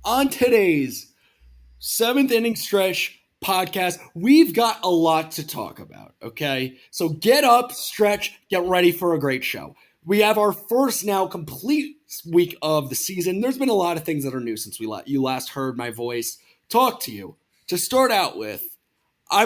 On today's seventh inning stretch podcast, we've got a lot to talk about, okay? So get up, stretch, get ready for a great show. We have our first now complete week of the season. There's been a lot of things that are new since you last heard my voice talk to you. To start out with, we're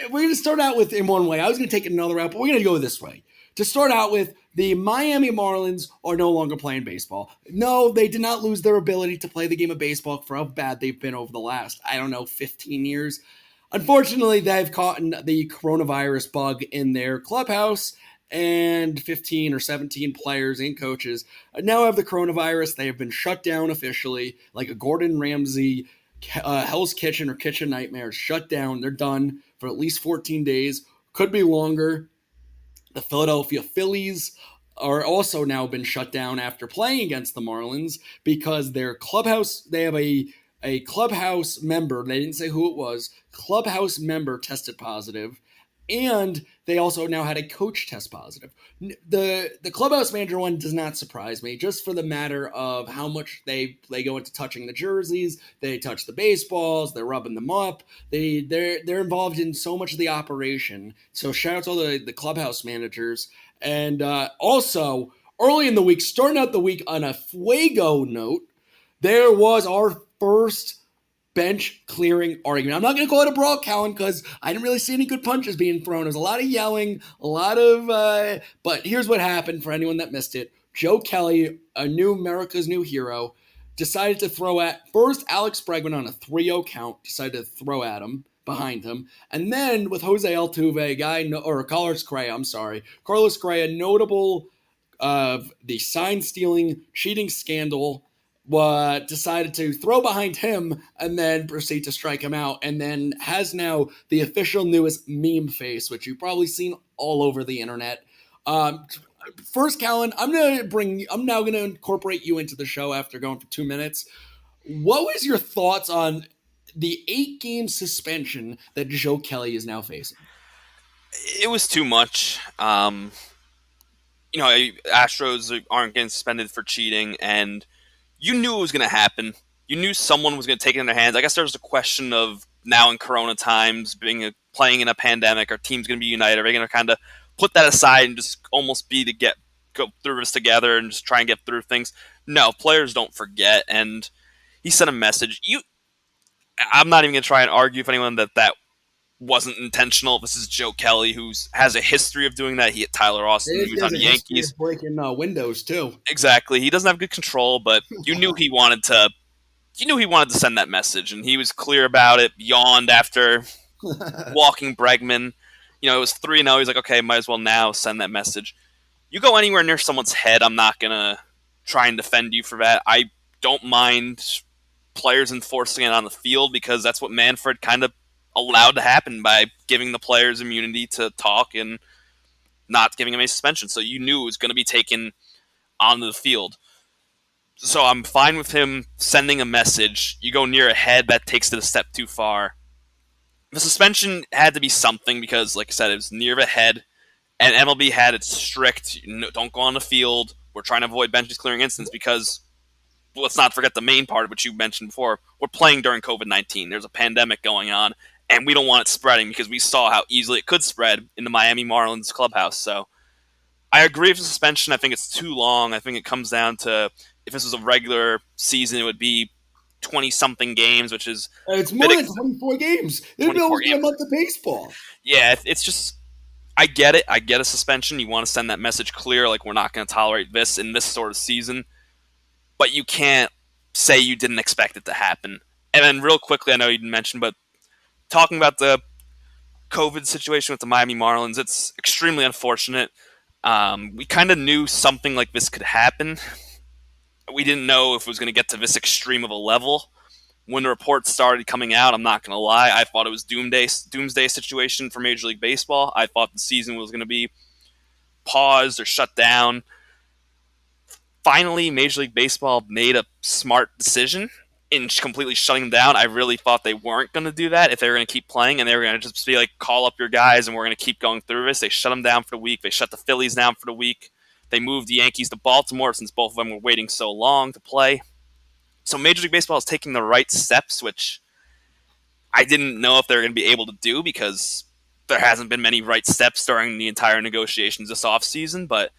gonna start out with in one way. I was gonna take it another route, but we're gonna go this way. To start out with, the Miami Marlins are no longer playing baseball. No, they did not lose their ability to play the game of baseball for how bad they've been over the last, 15 years. Unfortunately, they've caught the coronavirus bug in their clubhouse, and 15 or 17 players and coaches now have the coronavirus. They have been shut down officially, like a Gordon Ramsay Hell's Kitchen or Kitchen Nightmares, shut down. They're done for at least 14 days. Could be longer. The Philadelphia Phillies are also now been shut down after playing against the Marlins because their clubhouse, they have a clubhouse member, they didn't say who it was, clubhouse member tested positive, and they also now had a coach test positive. The clubhouse manager one does not surprise me, just for the matter of how much they go into touching the jerseys, they touch the baseballs, they're rubbing them up, they're involved in so much of the operation. So shout out to all the clubhouse managers. And also, early in the week, starting out the week on a fuego note, there was our first bench clearing argument. I'm not going to call it a brawl, Callan, because I didn't really see any good punches being thrown. There's a lot of yelling, a lot of, but here's what happened for anyone that missed it. Joe Kelly, America's new hero, decided to throw at first Alex Bregman on a 3-0 count, decided to throw at him behind him. And then with Jose Altuve, Carlos Correa, notable of the sign stealing, cheating scandal, decided to throw behind him and then proceed to strike him out, and then has now the official newest meme face, which you've probably seen all over the internet. First, Callan, I'm now going to incorporate you into the show after going for 2 minutes. What was your thoughts on the 8-game suspension that Joe Kelly is now facing? It was too much. Astros aren't getting suspended for cheating, and you knew it was going to happen. You knew someone was going to take it in their hands. I guess there was a question of now in Corona times, playing in a pandemic, our team's going to be united. Are they going to kind of put that aside and just almost go through this together and just try and get through things? No, players don't forget, and he sent a message. I'm not even going to try and argue with anyone that wasn't intentional. This is Joe Kelly, who has a history of doing that. He hit Tyler Austin. He was on the Yankees. Breaking windows too. Exactly. He doesn't have good control, but you knew he wanted to. You knew he wanted to send that message, and he was clear about it. Yawned after walking Bregman. It was 3-0. He's like, okay, might as well now send that message. You go anywhere near someone's head, I'm not gonna try and defend you for that. I don't mind players enforcing it on the field because that's what Manfred kind of allowed to happen by giving the players immunity to talk and not giving them a suspension. So you knew it was going to be taken onto the field. So I'm fine with him sending a message. You go near a head, that takes it a step too far. The suspension had to be something because, like I said, it was near the head, and MLB had it strict. Don't go on the field. We're trying to avoid benches clearing incidents because let's not forget the main part, which you mentioned before. We're playing during COVID-19. There's a pandemic going on, and we don't want it spreading because we saw how easily it could spread in the Miami Marlins clubhouse. So I agree with the suspension. I think it's too long. I think it comes down to if this was a regular season, it would be 20-something games, which is... It's more than 24 games. They've been over a month of baseball. Yeah, it's just... I get it. I get a suspension. You want to send that message clear, like we're not going to tolerate this in this sort of season. But you can't say you didn't expect it to happen. And then real quickly, I know you didn't mention, but talking about the COVID situation with the Miami Marlins, it's extremely unfortunate. We kind of knew something like this could happen. We didn't know if it was going to get to this extreme of a level. When the reports started coming out, I'm not going to lie, I thought it was doomsday situation for Major League Baseball. I thought the season was going to be paused or shut down. Finally, Major League Baseball made a smart decision in completely shutting them down. I really thought they weren't going to do that if they were going to keep playing, and they were going to just be like, call up your guys and we're going to keep going through this. They shut them down for the week. They shut the Phillies down for the week. They moved the Yankees to Baltimore since both of them were waiting so long to play. So Major League Baseball is taking the right steps, which I didn't know if they're going to be able to do because there hasn't been many right steps during the entire negotiations this offseason. But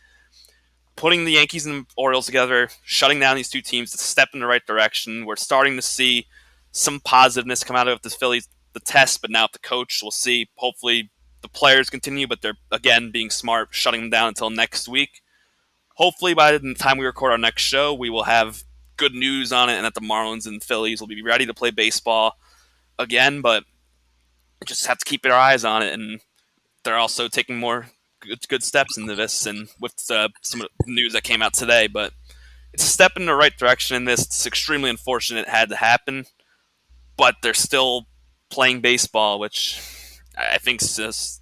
putting the Yankees and Orioles together, shutting down these two teams, it's a step in the right direction. We're starting to see some positiveness come out of the Phillies, the test, but now with the coach, we'll see. Hopefully, the players continue, but they're again being smart, shutting them down until next week. Hopefully, by the time we record our next show, we will have good news on it, and that the Marlins and Phillies will be ready to play baseball again. But just have to keep our eyes on it, and they're also taking more good steps into this, and with some of the news that came out today. But it's a step in the right direction in this. It's extremely unfortunate it had to happen, but they're still playing baseball, which I think is just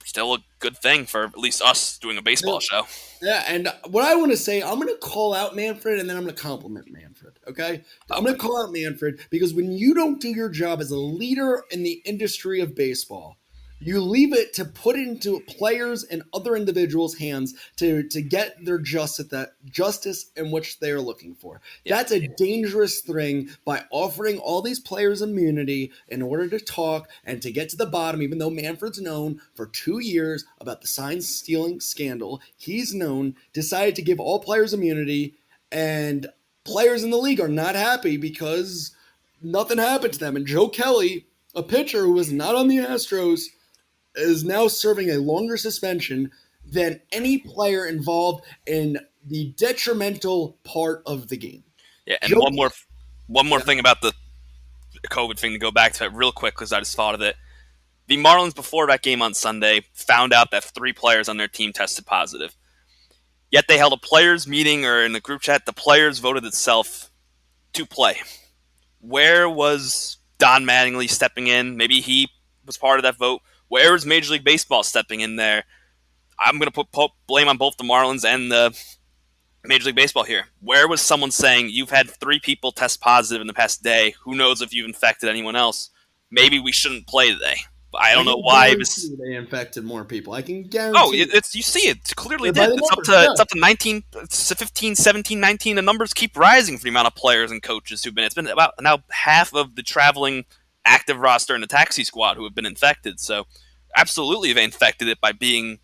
still a good thing for at least us doing a baseball show. Yeah, and what I want to say, I'm going to call out Manfred and then I'm going to compliment Manfred, okay? I'm going to call out Manfred because when you don't do your job as a leader in the industry of baseball, you leave it to put into players and other individuals' hands to get their justice in which they are looking for. Yeah. That's a dangerous thing by offering all these players immunity in order to talk and to get to the bottom, even though Manfred's known for 2 years about the sign stealing scandal. He's known, decided to give all players immunity, and players in the league are not happy because nothing happened to them. And Joe Kelly, a pitcher who was not on the Astros, is now serving a longer suspension than any player involved in the detrimental part of the game. Yeah, and Joe, one more thing about the COVID thing to go back to it real quick because I just thought of it. The Marlins, before that game on Sunday, found out that 3 players on their team tested positive. Yet they held a players' meeting or in the group chat, the players voted itself to play. Where was Don Mattingly stepping in? Maybe he was part of that vote. Where was Major League Baseball stepping in there? I'm going to put blame on both the Marlins and the Major League Baseball here. Where was someone saying, you've had 3 people test positive in the past day. Who knows if you've infected anyone else? Maybe we shouldn't play today. I don't know why this. They infected more people. I can guarantee. It's you see it clearly By did. the It's numbers, it's up to 19, it's to 15, 17, 19. The numbers keep rising for the amount of players and coaches who've been. It's been about now half of the traveling active roster in the taxi squad who have been infected. So absolutely they infected it by playing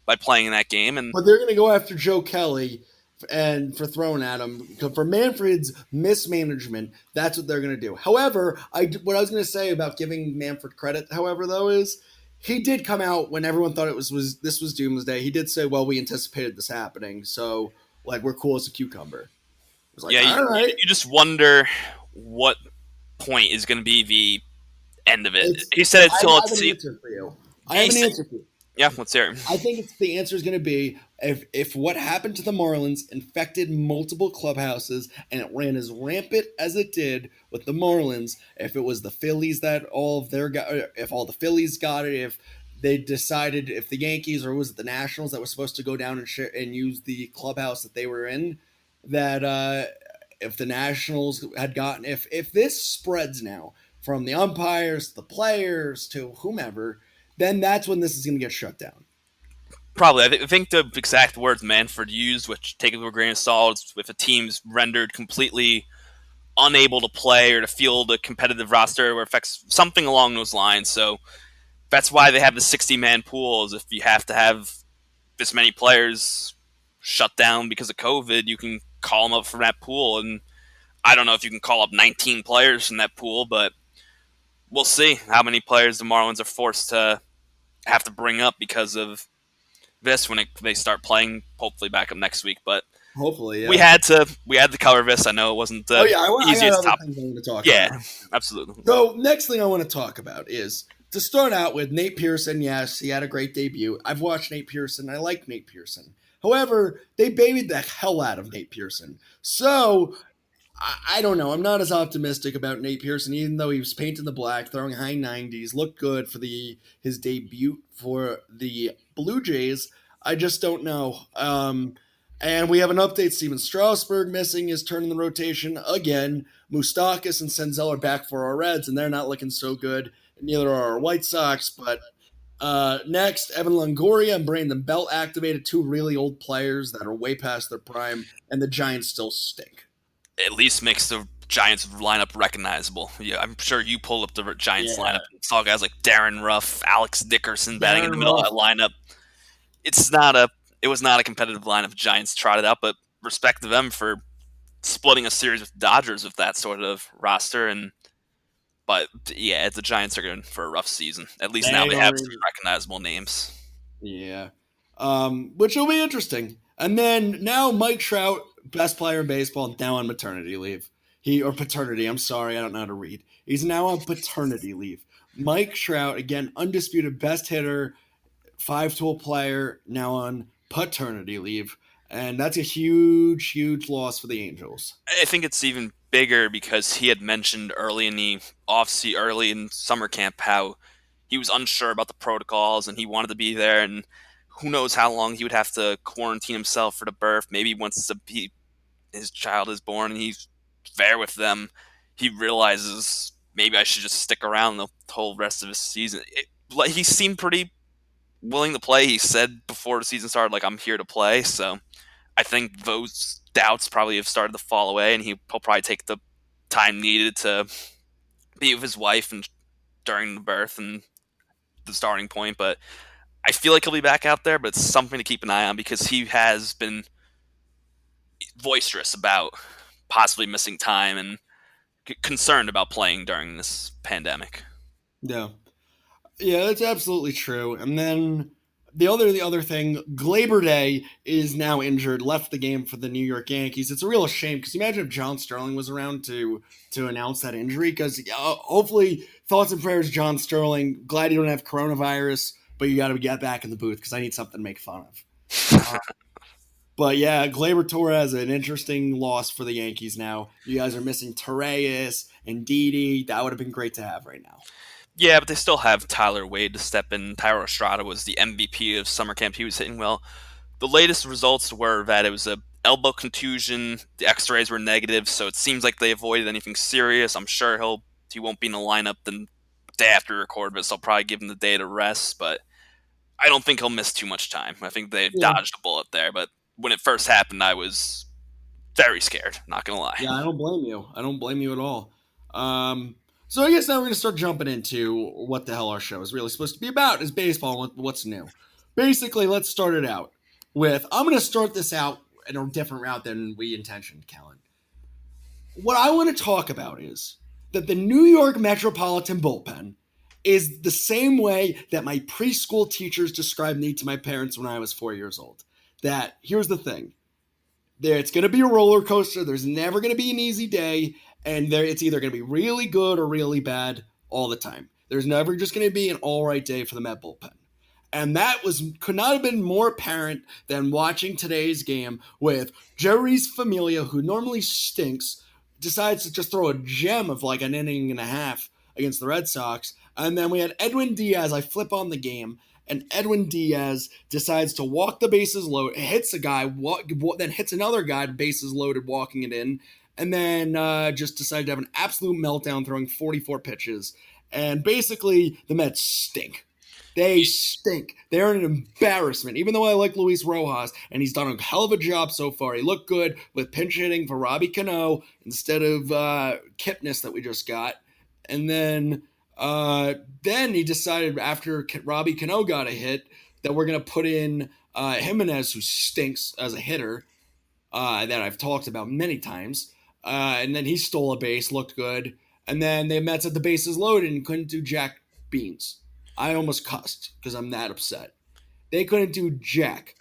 in that game. And But they're going to go after Joe Kelly and for throwing at him for Manfred's mismanagement. That's what they're going to do. However, what I was going to say about giving Manfred credit, however, though, is he did come out when everyone thought this was doomsday. He did say, "Well, we anticipated this happening, so like we're cool as a cucumber." I was like, yeah, all right. you just wonder what point is going to be the end of it. He said it's I have an answer for you. I have an answer for you. Yeah, let's hear it. I think the answer is going to be if what happened to the Marlins infected multiple clubhouses and it ran as rampant as it did with the Marlins, if it was the Phillies that if all the Phillies got it, if they decided if the Yankees or was it the Nationals that was supposed to go down and use the clubhouse that they were in, that if the Nationals had gotten if this spreads now from the umpires to the players to whomever, then that's when this is going to get shut down. Probably. I think the exact words Manfred used, which take it with a grain of salt, if a team's rendered completely unable to play or to field a competitive roster or affects something along those lines. So that's why they have the 60-man pool, is if you have to have this many players shut down because of COVID, you can call them up from that pool. And I don't know if you can call up 19 players from that pool, but we'll see how many players the Marlins are forced to have to bring up because of this when they start playing, hopefully back up next week. But hopefully, yeah. we had to cover this. I know it wasn't the easiest topic. To talk about. Absolutely. So next thing I want to talk about is to start out with Nate Pearson. Yes, he had a great debut. I've watched Nate Pearson. I like Nate Pearson. However, they babied the hell out of Nate Pearson. So I don't know. I'm not as optimistic about Nate Pearson, even though he was painted the black, throwing high 90s, looked good for his debut for the Blue Jays. I just don't know. And we have an update. Steven Strasburg missing his turn in the rotation again. Moustakas and Senzel are back for our Reds, and they're not looking so good. Neither are our White Sox. But next, Evan Longoria and Brandon Belt activated, 2 really old players that are way past their prime, and the Giants still stink. At least makes the Giants lineup recognizable. Yeah, I'm sure you pulled up the Giants Yeah, lineup and saw guys like Darren Ruff, Alex Dickerson batting in the Darren middle of Ruff. that lineup. It's not a it was not a competitive lineup Giants trotted out, but respect to them for splitting a series with Dodgers with that sort of roster. And but yeah, the Giants are going for a rough season. At least now They they have are. some recognizable names. Yeah. Which will be interesting. And then now Mike Trout, best player in baseball, now on maternity leave. Or paternity, I'm sorry, I don't know how to read. He's now on paternity leave. Mike Trout, again, undisputed best hitter, five-tool player, now on paternity leave. And that's a huge, huge loss for the Angels. I think it's even bigger because he had mentioned early in summer camp, how he was unsure about the protocols and he wanted to be there, and who knows how long he would have to quarantine himself for the birth. Maybe once his child is born and he's there with them, he realizes maybe I should just stick around the whole rest of his season. He seemed pretty willing to play. He said before the season started, like, I'm here to play. So I think those doubts probably have started to fall away, and he'll probably take the time needed to be with his wife and during the birth and the starting point. But I feel like he'll be back out there, but it's something to keep an eye on because he has been boisterous about possibly missing time and concerned about playing during this pandemic. Yeah. Yeah, that's absolutely true. And then the other thing, Glaber Day is now injured, left the game for the New York Yankees. It's a real shame because imagine if John Sterling was around to announce that injury. Because hopefully, thoughts and prayers, John Sterling. Glad you don't have coronavirus, but you got to get back in the booth because I need something to make fun of. But yeah, Gleyber Torres, an interesting loss for the Yankees now. You guys are missing Torres and Didi. That would have been great to have right now. Yeah, but they still have Tyler Wade to step in. Tyler Estrada was the MVP of summer camp. He was hitting well. The latest results were that it was a elbow contusion. The X-rays were negative, so it seems like they avoided anything serious. I'm sure he won't be in the lineup the day after we record, but so I'll probably give him the day to rest. But I don't think he'll miss too much time. I think they've Yeah. dodged a bullet there. But when it first happened, I was very scared. Not gonna lie. Yeah, I don't blame you. I don't blame you at all. So I guess now we're going to start jumping into what the hell our show is really supposed to be about is baseball and what's new. Basically, let's start it out with I'm going to start this out in a different route than we intentioned, Kellen. What I want to talk about is that the New York Metropolitan bullpen is the same way that my preschool teachers described me to my parents when I was 4 years old. That here's the thing. It's going to be a roller coaster. There's never going to be an easy day, and it's either going to be really good or really bad all the time. There's never just going to be an all right day for the Met bullpen. And that could not have been more apparent than watching today's game with Jerry's Familia, who normally stinks, decides to just throw a gem of like an inning and a half against the Red Sox. And then we had Edwin Diaz. I flip on the game, and Edwin Diaz decides to walk the bases loaded, hits a guy, then hits another guy, bases loaded, walking it in, and then just decided to have an absolute meltdown, throwing 44 pitches. And basically, the Mets stink. They stink. They're an embarrassment. Even though I like Luis Rojas, and he's done a hell of a job so far. He looked good with pinch hitting for Robbie Cano instead of Kipnis that we just got. And then he decided after Robbie Cano got a hit that we're going to put in Jimenez, who stinks as a hitter, that I've talked about many times. And then he stole a base, looked good. And then the Mets had the bases loaded and couldn't do jack beans. I almost cussed because I'm that upset. They couldn't do jack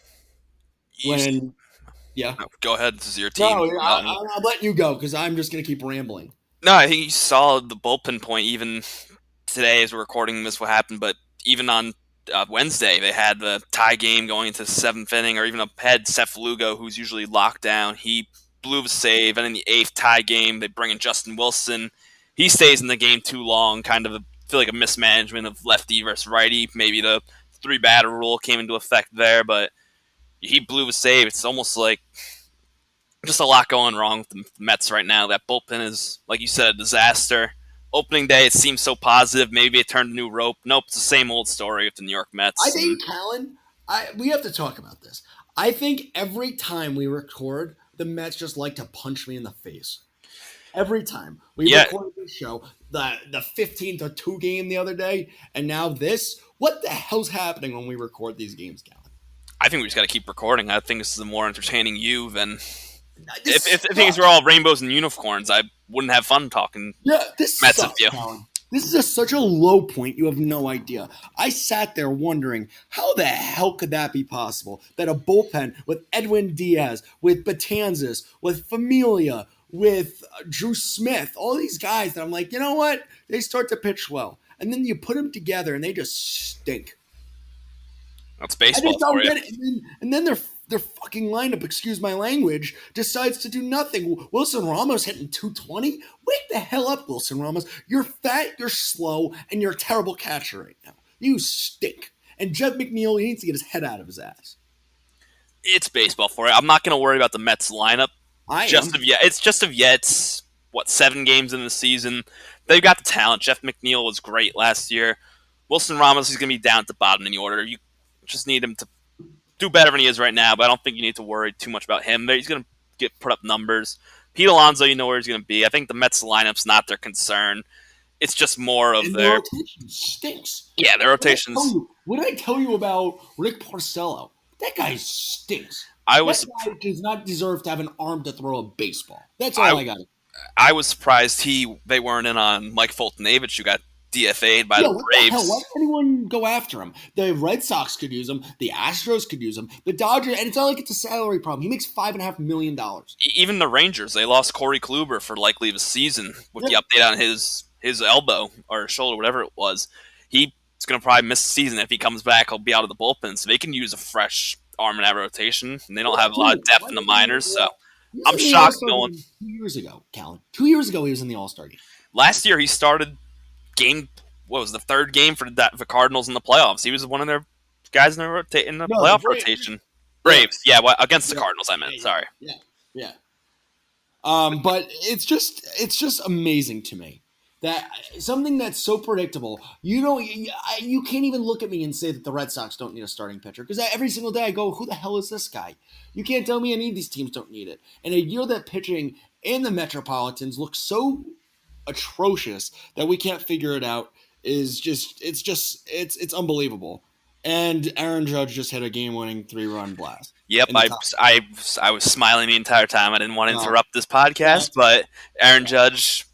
You, when, yeah. no, go ahead. This is your No, team. I'll let you go because I'm just going to keep rambling. No, I think you saw the bullpen point even today as we're recording this. What happened, but even on Wednesday they had the tie game going into the seventh inning, or even ahead. Seth Lugo, who's usually locked down, he blew the save, and in the eighth tie game they bring in Justin Wilson. He stays in the game too long, kind of feel like a mismanagement of lefty versus righty. Maybe the three batter rule came into effect there, but he blew the save. It's almost like just a lot going wrong with the Mets right now. That bullpen is, like you said, a disaster. Opening day, it seems so positive. Maybe it turned a new rope. Nope, it's the same old story with the New York I Mets. And think, Callan, we have to talk about this. I think every time we record, the Mets just like to punch me in the face. Every time we Yeah, recorded this show, the 15-2 game the other day, and now this. What the hell's happening when we record these games, Calvin? I think we just got to keep recording. I think this is a more entertaining you than if This things were sucks. all rainbows and unicorns. I wouldn't have fun talking Yeah, this Mets with sucks, you. Calvin. This is such a low point. You have no idea. I sat there wondering how the hell could that be possible? That a bullpen with Edwin Diaz, with Batanzas, with Familia, with Drew Smith, all these guys that I'm like, you know what? They start to pitch well, and then you put them together and they just stink. That's I baseball just don't for you. get it. And then their fucking lineup, excuse my language, decides to do nothing. Wilson Ramos hitting 220? Wake the hell up, Wilson Ramos. You're fat, you're slow, and you're a terrible catcher right now. You stink. And Jeff McNeil, he needs to get his head out of his ass. It's baseball for you. I'm not going to worry about the Mets lineup I just am. of yet. It's just of yet. It's what 7 games in the season. They've got the talent. Jeff McNeil was great last year. Wilson Ramos is going to be down at the bottom in the order. You just need him to do better than he is right now, but I don't think you need to worry too much about him. He's going to get put up numbers. Pete Alonso, you know where he's going to be. I think the Mets lineup's not their concern. It's just more of And the their rotation stinks. their rotations. What did I tell you about Rick Porcello? That guy stinks. I That was guy does not deserve to have an arm to throw a baseball. That's all I I got. I was surprised they weren't in on Mike Foltynewicz, who got DFA'd by Yeah, the what the hell? Why Braves. does anyone go after him? The Red Sox could use him. The Astros could use him. The Dodgers, and it's not like it's a salary problem. He makes $5.5 million. Even the Rangers, they lost Corey Kluber for likely the season with the Yeah, update on his elbow or shoulder, whatever it was. He's going to probably miss the season. If he comes back, he'll be out of the bullpen, so they can use a fresh arm in that rotation. And they don't have a lot of depth in the minors, so he was I'm in the All shocked Star no one. game 2 years ago, Callan. 2 years ago, he was in the All Star game. Last year, he started game. What was the third game for the Cardinals in the playoffs? He was one of their guys in the No, the playoff Braves. rotation. Yeah, Braves, yeah, well, against the yeah, Cardinals. I meant. yeah, Sorry. yeah, yeah. But it's just amazing to me that something that's so predictable. You can't even look at me and say that the Red Sox don't need a starting pitcher because every single day I go, who the hell is this guy? You can't tell me any of these teams don't need it. And a year that pitching in the Metropolitans looks so atrocious that we can't figure it out is it's unbelievable. And Aaron Judge just hit a game-winning 3-run blast Yep, in the top. I was smiling the entire time. I didn't want to No, interrupt this no, podcast, but Aaron Judge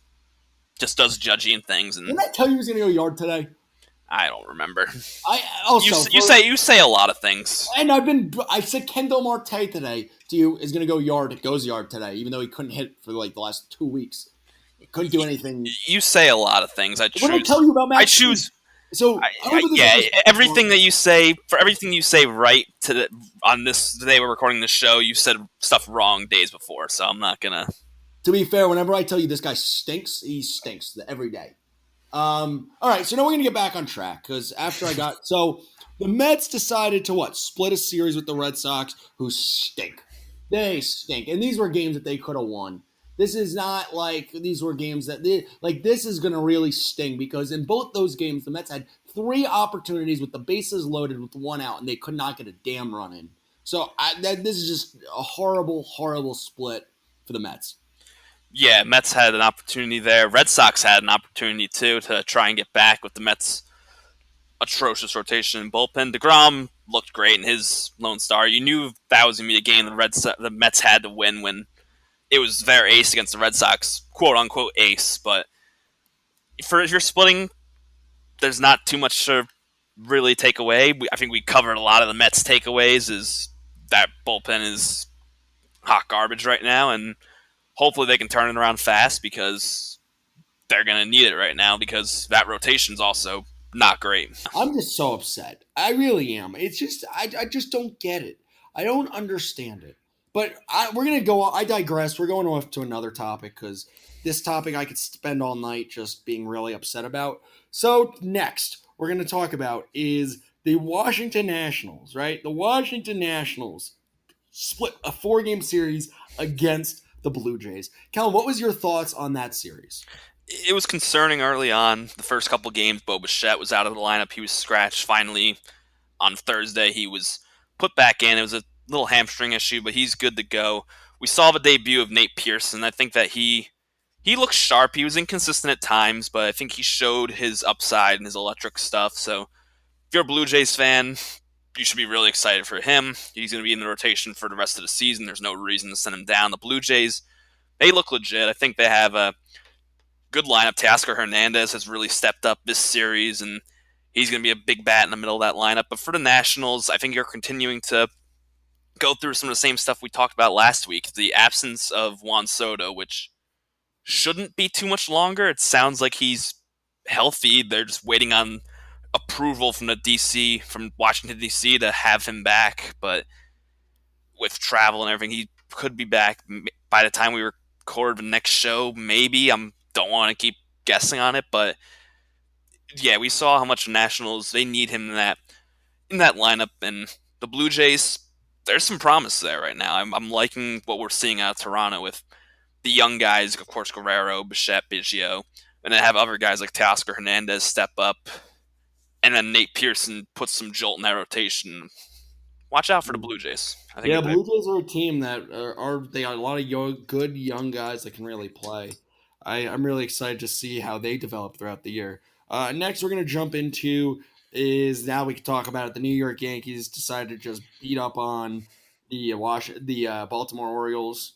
just does judgy things, and didn't I tell you he was going to go yard today? I don't remember. I also You say a lot of things. and I said Kendall Marte today to you is going to go yard. It goes yard today, even though he couldn't hit for like the last 2 weeks. He couldn't do anything. You say a lot of things. What did I tell you about I Max Fried? choose. So I don't put this on Yeah, this everything platform. that you say for everything you say right on this today we're recording the show. You said stuff wrong days before, so I'm not gonna. To be fair, whenever I tell you this guy stinks, he stinks every day. All right, so now we're gonna get back on track because after I got so the Mets decided to what split a series with the Red Sox, who stink. They stink, and these were games that they could have won. This is not like these were games that like this is gonna really sting because in both those games the Mets had 3 opportunities with the bases loaded with 1 out, and they could not get a damn run in. So this is just a horrible, horrible split for the Mets. Yeah, Mets had an opportunity there. Red Sox had an opportunity too to try and get back with the Mets' atrocious rotation and bullpen. DeGrom looked great in his Lone Star. You knew that was going to be a game the Mets had to win when it was their ace against the Red Sox, quote unquote ace. But if you're splitting, there's not too much to really take away. I think we covered a lot of the Mets' takeaways. Is that bullpen is hot garbage right now, and hopefully they can turn it around fast because they're going to need it right now because that rotation's also not great. I'm just so upset. I really am. It's just I just don't get it. I don't understand it. But we're gonna go. I digress. We're going off to another topic because this topic I could spend all night just being really upset about. So next, we're gonna talk about is the Washington Nationals. Right, the Washington Nationals split a 4-game series against the Blue Jays. Cal, what was your thoughts on that series? It was concerning early on. The first couple games, Bo Bichette was out of the lineup. He was scratched. Finally, on Thursday, he was put back in. It was a little hamstring issue, but he's good to go. We saw the debut of Nate Pearson. I think that he he looks sharp. He was inconsistent at times, but I think he showed his upside and his electric stuff. So if you're a Blue Jays fan, you should be really excited for him. He's going to be in the rotation for the rest of the season. There's no reason to send him down. The Blue Jays, they look legit. I think they have a good lineup. Teoscar Hernandez has really stepped up this series, and he's going to be a big bat in the middle of that lineup. But for the Nationals, I think you're continuing to go through some of the same stuff we talked about last week. The absence of Juan Soto, which shouldn't be too much longer. It sounds like he's healthy. They're just waiting on approval from the DC, from Washington DC, to have him back. But with travel and everything, he could be back by the time we record the next show. Maybe I don't want to keep guessing on it, but yeah, we saw how much the Nationals they need him in that lineup, and the Blue Jays. There's some promise there right now. I'm liking what we're seeing out of Toronto with the young guys, of course, Guerrero, Bichette, Biggio, and then have other guys like Teoscar Hernandez step up, and then Nate Pearson puts some jolt in that rotation. Watch out for the Blue Jays. I think Yeah, Blue Jays are a team that they are a lot of good young guys that can really play. I'm really excited to see how they develop throughout the year. Next, we're going to jump into is now we can talk about it. The New York Yankees decided to just beat up on the Baltimore Orioles.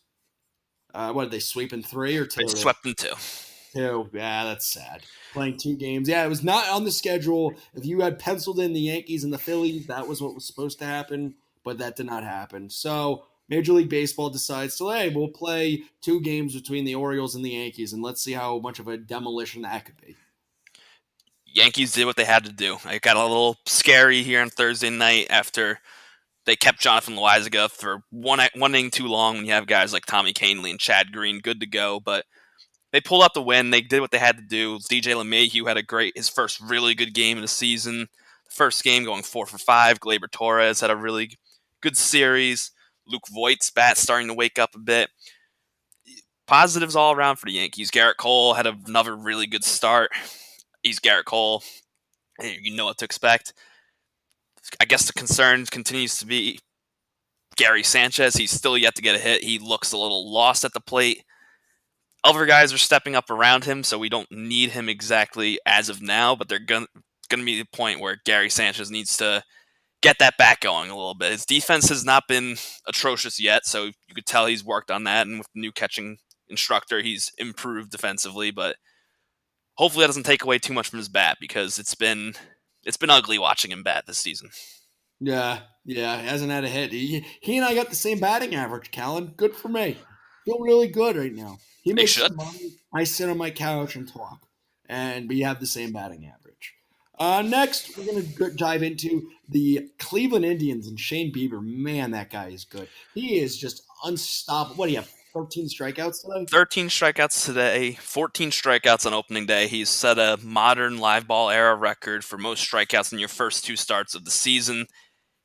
What did they sweep in three or they two? swept them too. Two. Yeah, that's sad. Playing two games. Yeah, it was not on the schedule. If you had penciled in the Yankees and the Phillies, that was what was supposed to happen, but that did not happen. So Major League Baseball decides to, hey, we'll play two games between the Orioles and the Yankees, and let's see how much of a demolition that could be. Yankees did what they had to do. It got a little scary here on Thursday night after they kept Jonathan Loaizaga for one inning too long when you have guys like Tommy Kahnle and Chad Green good to go, but they pulled out the win. They did what they had to do. DJ LeMahieu had his first really good game of the season. The first game going 4 for 5. Gleyber Torres had a really good series. Luke Voigt's bat starting to wake up a bit. Positives all around for the Yankees. Garrett Cole had another really good start. He's Garrett Cole. You know what to expect. I guess the concern continues to be Gary Sanchez. He's still yet to get a hit. He looks a little lost at the plate. Other guys are stepping up around him, so we don't need him exactly as of now, but they're going to be the point where Gary Sanchez needs to get that back going a little bit. His defense has not been atrocious yet, so you could tell he's worked on that, and with the new catching instructor, he's improved defensively, but hopefully that doesn't take away too much from his bat, because it's been ugly watching him bat this season. Yeah, he hasn't had a hit. He and I got the same batting average, Callan. Good for me. Feel really good right now. He They makes should. some money. I sit on my couch and talk, and we have the same batting average. Next, we're going to dive into the Cleveland Indians and Shane Bieber. Man, that guy is good. He is just unstoppable. What do you have? 13 strikeouts today? 13 strikeouts today, 14 strikeouts on opening day. He's set a modern live ball era record for most strikeouts in your first two starts of the season.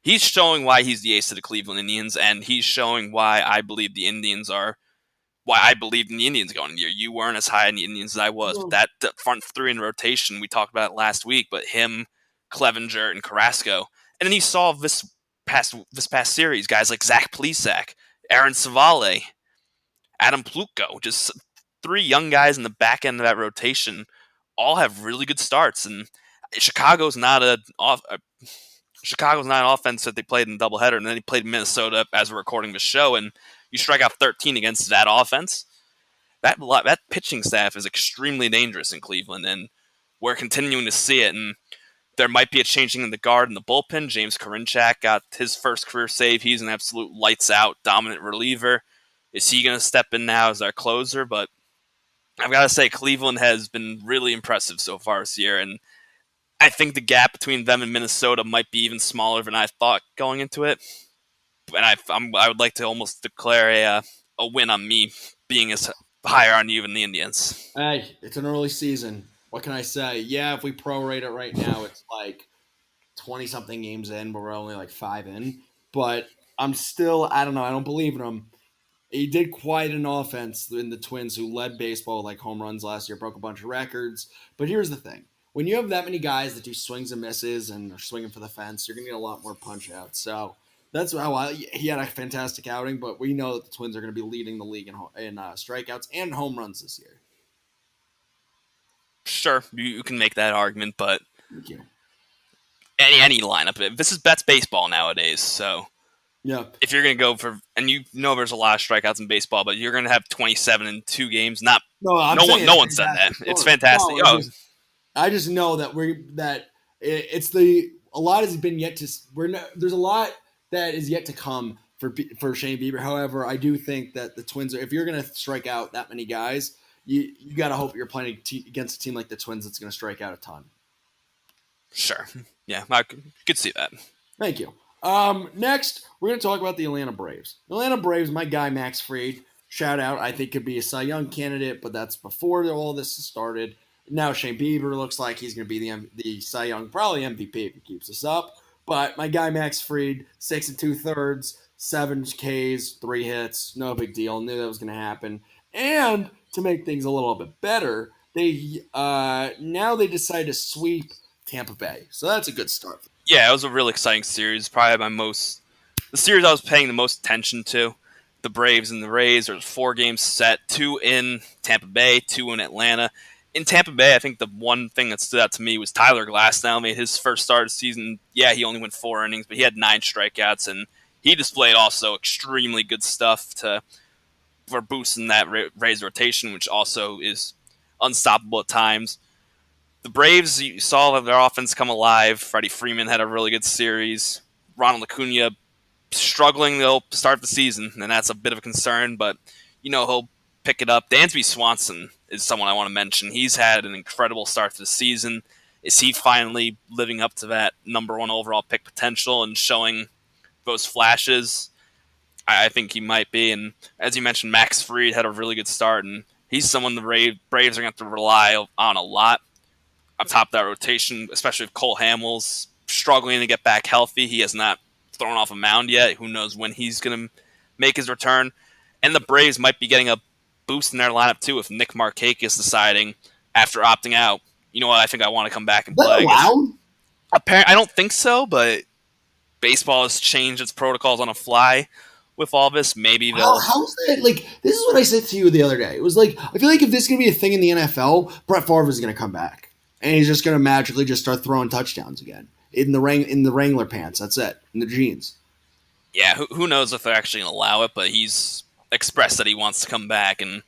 He's showing why he's the ace of the Cleveland Indians, and he's showing why I believe why I believed in the Indians going into the year. You weren't as high on the Indians as I was, but that front three in rotation, we talked about it last week, but him, Clevenger, and Carrasco. And then he saw this past series, guys like Zach Plesac, Aaron Savale, Adam Plutko, just three young guys in the back end of that rotation, all have really good starts. And Chicago's not an offense that they played in doubleheader, and then he played Minnesota as we're recording the show, and you strike out 13 against that offense. That pitching staff is extremely dangerous in Cleveland, and we're continuing to see it. And there might be a changing in the guard in the bullpen. James Karinchak got his first career save. He's an absolute lights out dominant reliever. Is he going to step in now as our closer? But I've got to say, Cleveland has been really impressive so far this year, and I think the gap between them and Minnesota might be even smaller than I thought going into it. And I would like to almost declare a win on me being as higher on you than the Indians. Hey, it's an early season. What can I say? Yeah, if we prorate it right now, it's like 20 something games in, but we're only like 5 in. But I don't know. I don't believe in him. He did quite an offense in the Twins, who led baseball with like home runs last year, broke a bunch of records. But here's the thing: when you have that many guys that do swings and misses and are swinging for the fence, you're gonna get a lot more punch outs. So that's how he had a fantastic outing. But we know that the Twins are going to be leading the league in strikeouts and home runs this year. Sure, you can make that argument, but Thank you. any lineup. That's baseball nowadays. So Yeah. if you're going to go for, and you know there's a lot of strikeouts in baseball, but you're going to have 27 in 2 games. Not No, I'm no saying one it's no one said that. fantastic It's start. fantastic. No, Oh I just know that it's the a lot has been yet to there's a lot that is yet to come for Shane Bieber. However, I do think that the Twins are, if you're going to strike out that many guys, you got to hope you're playing against a team like the Twins that's going to strike out a ton. sure, yeah, I could see that. Thank you. Next, we're going to talk about the Atlanta Braves. The Atlanta Braves, my guy Max Fried, shout out, I think could be a Cy Young candidate, but that's before all this started. Now Shane Bieber looks like he's going to be the Cy Young, probably MVP if he keeps this up. But my guy Max Fried, 6 2/3, 7 Ks, 3 hits, no big deal. Knew that was going to happen. And to make things a little bit better, they now they decide to sweep Tampa Bay, so that's a good start. Yeah, it was a really exciting series. Probably the series I was paying the most attention to. The Braves and the Rays. There was 4 games set, 2 in Tampa Bay, 2 in Atlanta. In Tampa Bay, I think the one thing that stood out to me was Tyler Glasnow made his first start of the season. Yeah, he only went 4 innings, but he had 9 strikeouts, and he displayed also extremely good stuff for boosting that Rays rotation, which also is unstoppable at times. The Braves, you saw their offense come alive. Freddie Freeman had a really good series. Ronald Acuna struggling to start the season, and that's a bit of a concern, but he'll pick it up. Dansby Swanson is someone I want to mention. He's had an incredible start to the season. Is he finally living up to that #1 overall pick potential and showing those flashes? I think he might be. And as you mentioned, Max Fried had a really good start, and he's someone the Braves are going to have to rely on a lot on top of that rotation, especially if Cole Hamels struggling to get back healthy. He has not thrown off a mound yet. Who knows when he's going to make his return? And the Braves might be getting a boost in their lineup too if Nick Markakis deciding after opting out, you know what, I think I want to come back and Is that play. allowed? I don't think so, but baseball has changed its protocols on a fly with all this. Maybe they'll. How's that? Like, this is what I said to you the other day. It was like, I feel like if this is going to be a thing in the NFL, Brett Favre is going to come back. And he's just going to magically just start throwing touchdowns again. In the Wrangler pants. That's it. In the jeans. Yeah, who knows if they're actually going to allow it, but he's expressed that he wants to come back. And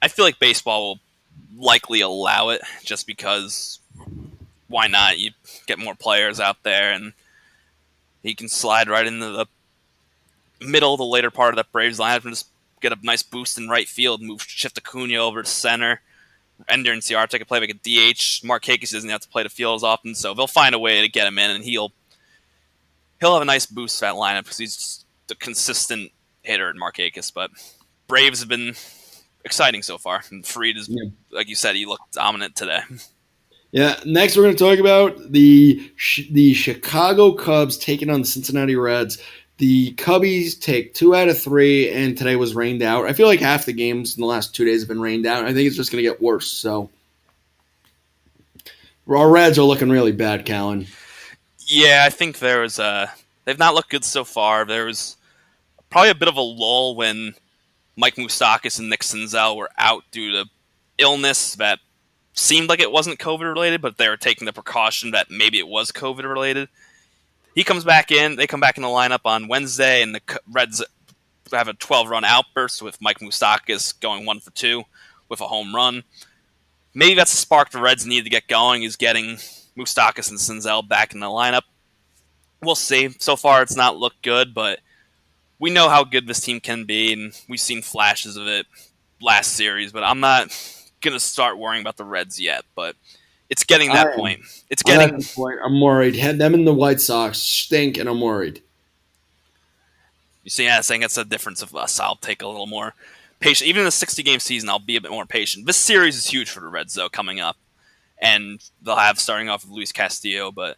I feel like baseball will likely allow it just because why not? You get more players out there, and he can slide right into the middle, the later part of that Braves lineup, and just get a nice boost in right field, shift Acuna over to center. Ender and Ciarte can play like a DH. Markakis doesn't have to play the field as often, so they'll find a way to get him in, and he'll have a nice boost to that lineup because he's just the consistent hitter in Markakis. But Braves have been exciting so far, and Fried is, like you said, he looked dominant today. Yeah. Next, we're going to talk about the Chicago Cubs taking on the Cincinnati Reds. The Cubbies take 2 out of 3, and today was rained out. I feel like half the games in the last 2 days have been rained out. I think it's just going to get worse. So our Reds are looking really bad, Callan. Yeah, I think they've not looked good so far. There was probably a bit of a lull when Mike Moustakas and Nick Senzel were out due to illness that seemed like it wasn't COVID related, but they were taking the precaution that maybe it was COVID related. He comes back in. They come back in the lineup on Wednesday, and the Reds have a 12-run outburst with Mike Moustakas going 1 for 2 with a home run. Maybe that's the spark the Reds need to get going, is getting Moustakas and Senzel back in the lineup. We'll see. So far, it's not looked good, but we know how good this team can be, and we've seen flashes of it last series. But I'm not going to start worrying about the Reds yet, but it's getting that point. It's getting. At this point, I'm worried. Had them and the White Sox stink, and I'm worried. You see, I think that's the difference of us. I'll take a little more patient. Even in a 60-game season, I'll be a bit more patient. This series is huge for the Reds, though, coming up. And they'll have starting off with Luis Castillo. But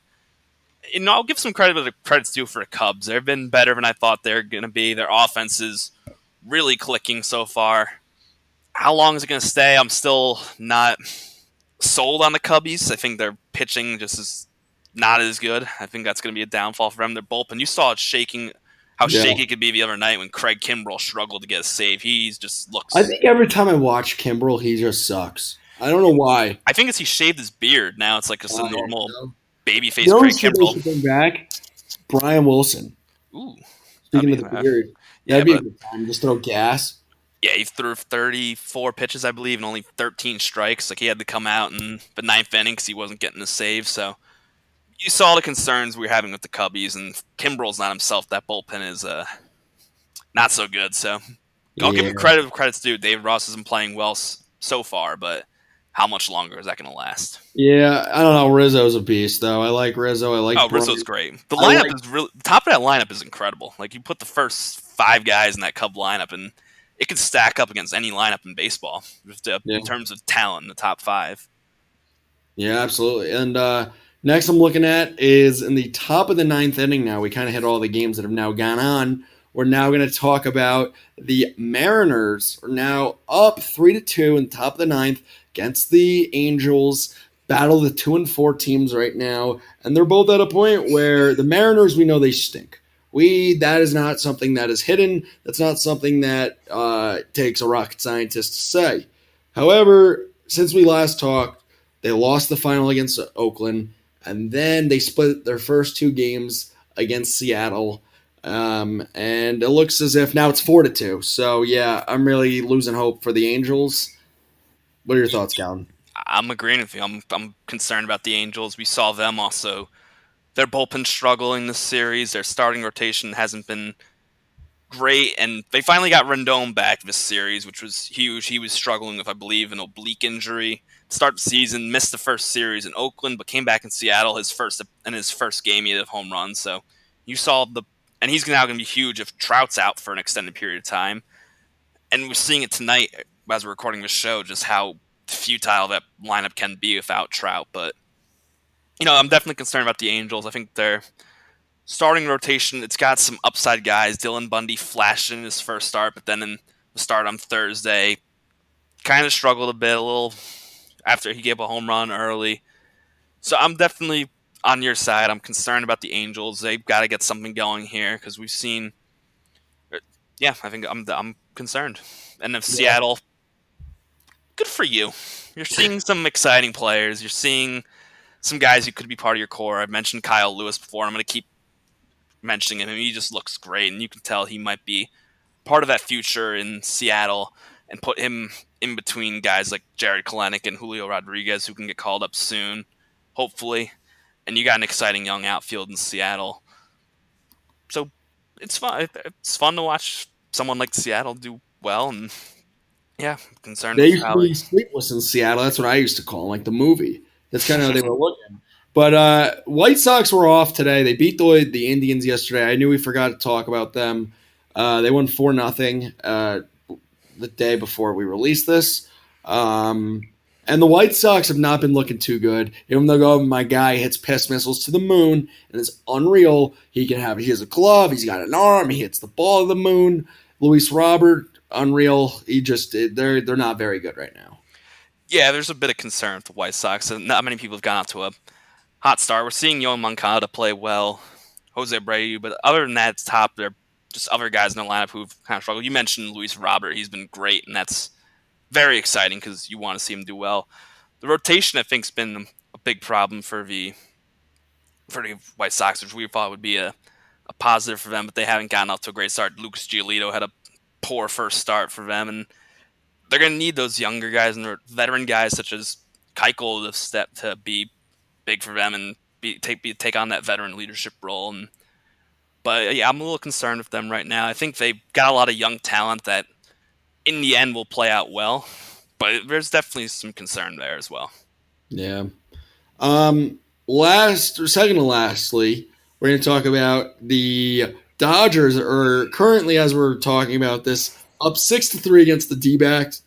I'll give some credit where the credit's due for the Cubs. They've been better than I thought they're going to be. Their offense is really clicking so far. How long is it going to stay? I'm still not sold on the Cubbies. I think their pitching just is not as good. I think that's going to be a downfall for them. Their bullpen, you saw it shaking, how shaky it could be the other night when Craig Kimbrell struggled to get a save. He just looks. I think every time I watch Kimbrell, he just sucks. I don't know why. I think it's he shaved his beard. Now it's like just a Yeah, normal so. You babyface know Craig who they Kimbrell. should bring back? Brian Wilson. Ooh, that'd Speaking be of the beard, yeah, that'd be a but good time. Just throw gas. yeah, he threw 34 pitches, I believe, and only 13 strikes. Like he had to come out in the ninth inning because he wasn't getting the save. So you saw the concerns we were having with the Cubbies, and Kimbrell's not himself. That bullpen is not so good. So I'll give Yeah. him credit if credit's due. David Ross isn't playing well so far, but how much longer is that going to last? Yeah, I don't know. Rizzo's a beast, though. I like Rizzo. I like Oh, Rizzo's Brian. great. The I lineup like. is really the top of that lineup is incredible. Like you put the first five guys in that Cub lineup, and it could stack up against any lineup in baseball Yeah, in terms of talent in the top five. yeah, absolutely. And next, I'm looking at is in the top of the ninth inning. Now we kind of hit all the games that have now gone on. We're now going to talk about the Mariners are now up 3-2 in the top of the ninth against the Angels. Battle the 2-4 teams right now, and they're both at a point where the Mariners, we know they stink. That is not something that is hidden. That's not something that takes a rocket scientist to say. However, since we last talked, they lost the final against Oakland, and then they split their first two games against Seattle. And it looks as if now it's 4-2. So yeah, I'm really losing hope for the Angels. What are your thoughts, Calvin? I'm agreeing with you. I'm concerned about the Angels. We saw them also. Their bullpen struggling this series. Their starting rotation hasn't been great, and they finally got Rendon back this series, which was huge. He was struggling with, I believe, an oblique injury. Start the season, missed the first series in Oakland, but came back in Seattle. His first game, he had a home run. So you saw and he's now going to be huge if Trout's out for an extended period of time. And we're seeing it tonight as we're recording this show, just how futile that lineup can be without Trout. But I'm definitely concerned about the Angels. I think their starting rotation, it's got some upside guys. Dylan Bundy flashed in his first start, but then in the start on Thursday, kind of struggled a little after he gave a home run early. So I'm definitely on your side. I'm concerned about the Angels. They've got to get something going here because we've seen. Yeah, I think I'm concerned. And if Yeah. Seattle, good for you. You're seeing some exciting players. You're seeing some guys who could be part of your core. I've mentioned Kyle Lewis before. I'm going to keep mentioning him. He just looks great, and you can tell he might be part of that future in Seattle and put him in between guys like Jared Kalenic and Julio Rodriguez who can get called up soon, hopefully. And you got an exciting young outfield in Seattle. So it's fun. It's fun to watch someone like Seattle do well, and yeah, I'm concerned They with used to how. be sleepless in Seattle. That's what I used to call them, like the movie. That's kind of how they were looking. But White Sox were off today. They beat the Indians yesterday. I knew we forgot to talk about them. They won 4-0 the day before we released this. And the White Sox have not been looking too good. Even though my guy hits piss missiles to the moon and it's unreal. He has a glove, he's got an arm, he hits the ball to the moon. Luis Robert, unreal. They're not very good right now. Yeah, there's a bit of concern with the White Sox, and not many people have gone out to a hot start. We're seeing Yoan Moncada play well, Jose Abreu, but other than that, it's top. There are just other guys in the lineup who've kind of struggled. You mentioned Luis Robert; he's been great, and that's very exciting because you want to see him do well. The rotation, I think, has been a big problem for the White Sox, which we thought would be a positive for them, but they haven't gotten off to a great start. Lucas Giolito had a poor first start for them, and they're going to need those younger guys and veteran guys such as Keuchel to step to be big for them and take on that veteran leadership role. But yeah, I'm a little concerned with them right now. I think they've got a lot of young talent that in the end will play out well, but there's definitely some concern there as well. Yeah. Second to lastly, we're going to talk about the Dodgers are currently, as we're talking about this, up 6-3 against the D-backs.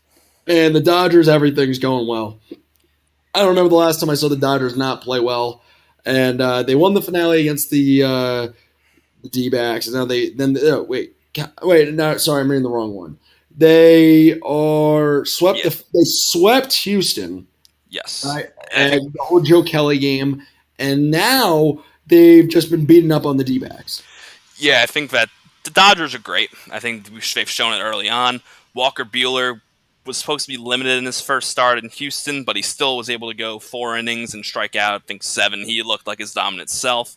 And the Dodgers, everything's going well. I don't remember the last time I saw the Dodgers not play well. And they won the finale against the D-backs. And now no, sorry, I'm reading the wrong one. They are swept. Yeah. They swept Houston, Yes. right? And I think And the whole Joe Kelly game, and now they've just been beating up on the D-backs. Yeah, I think that the Dodgers are great. I think they've shown it early on. Walker Buehler was supposed to be limited in his first start in Houston, but he still was able to go 4 innings and strike out, I think 7. He looked like his dominant self.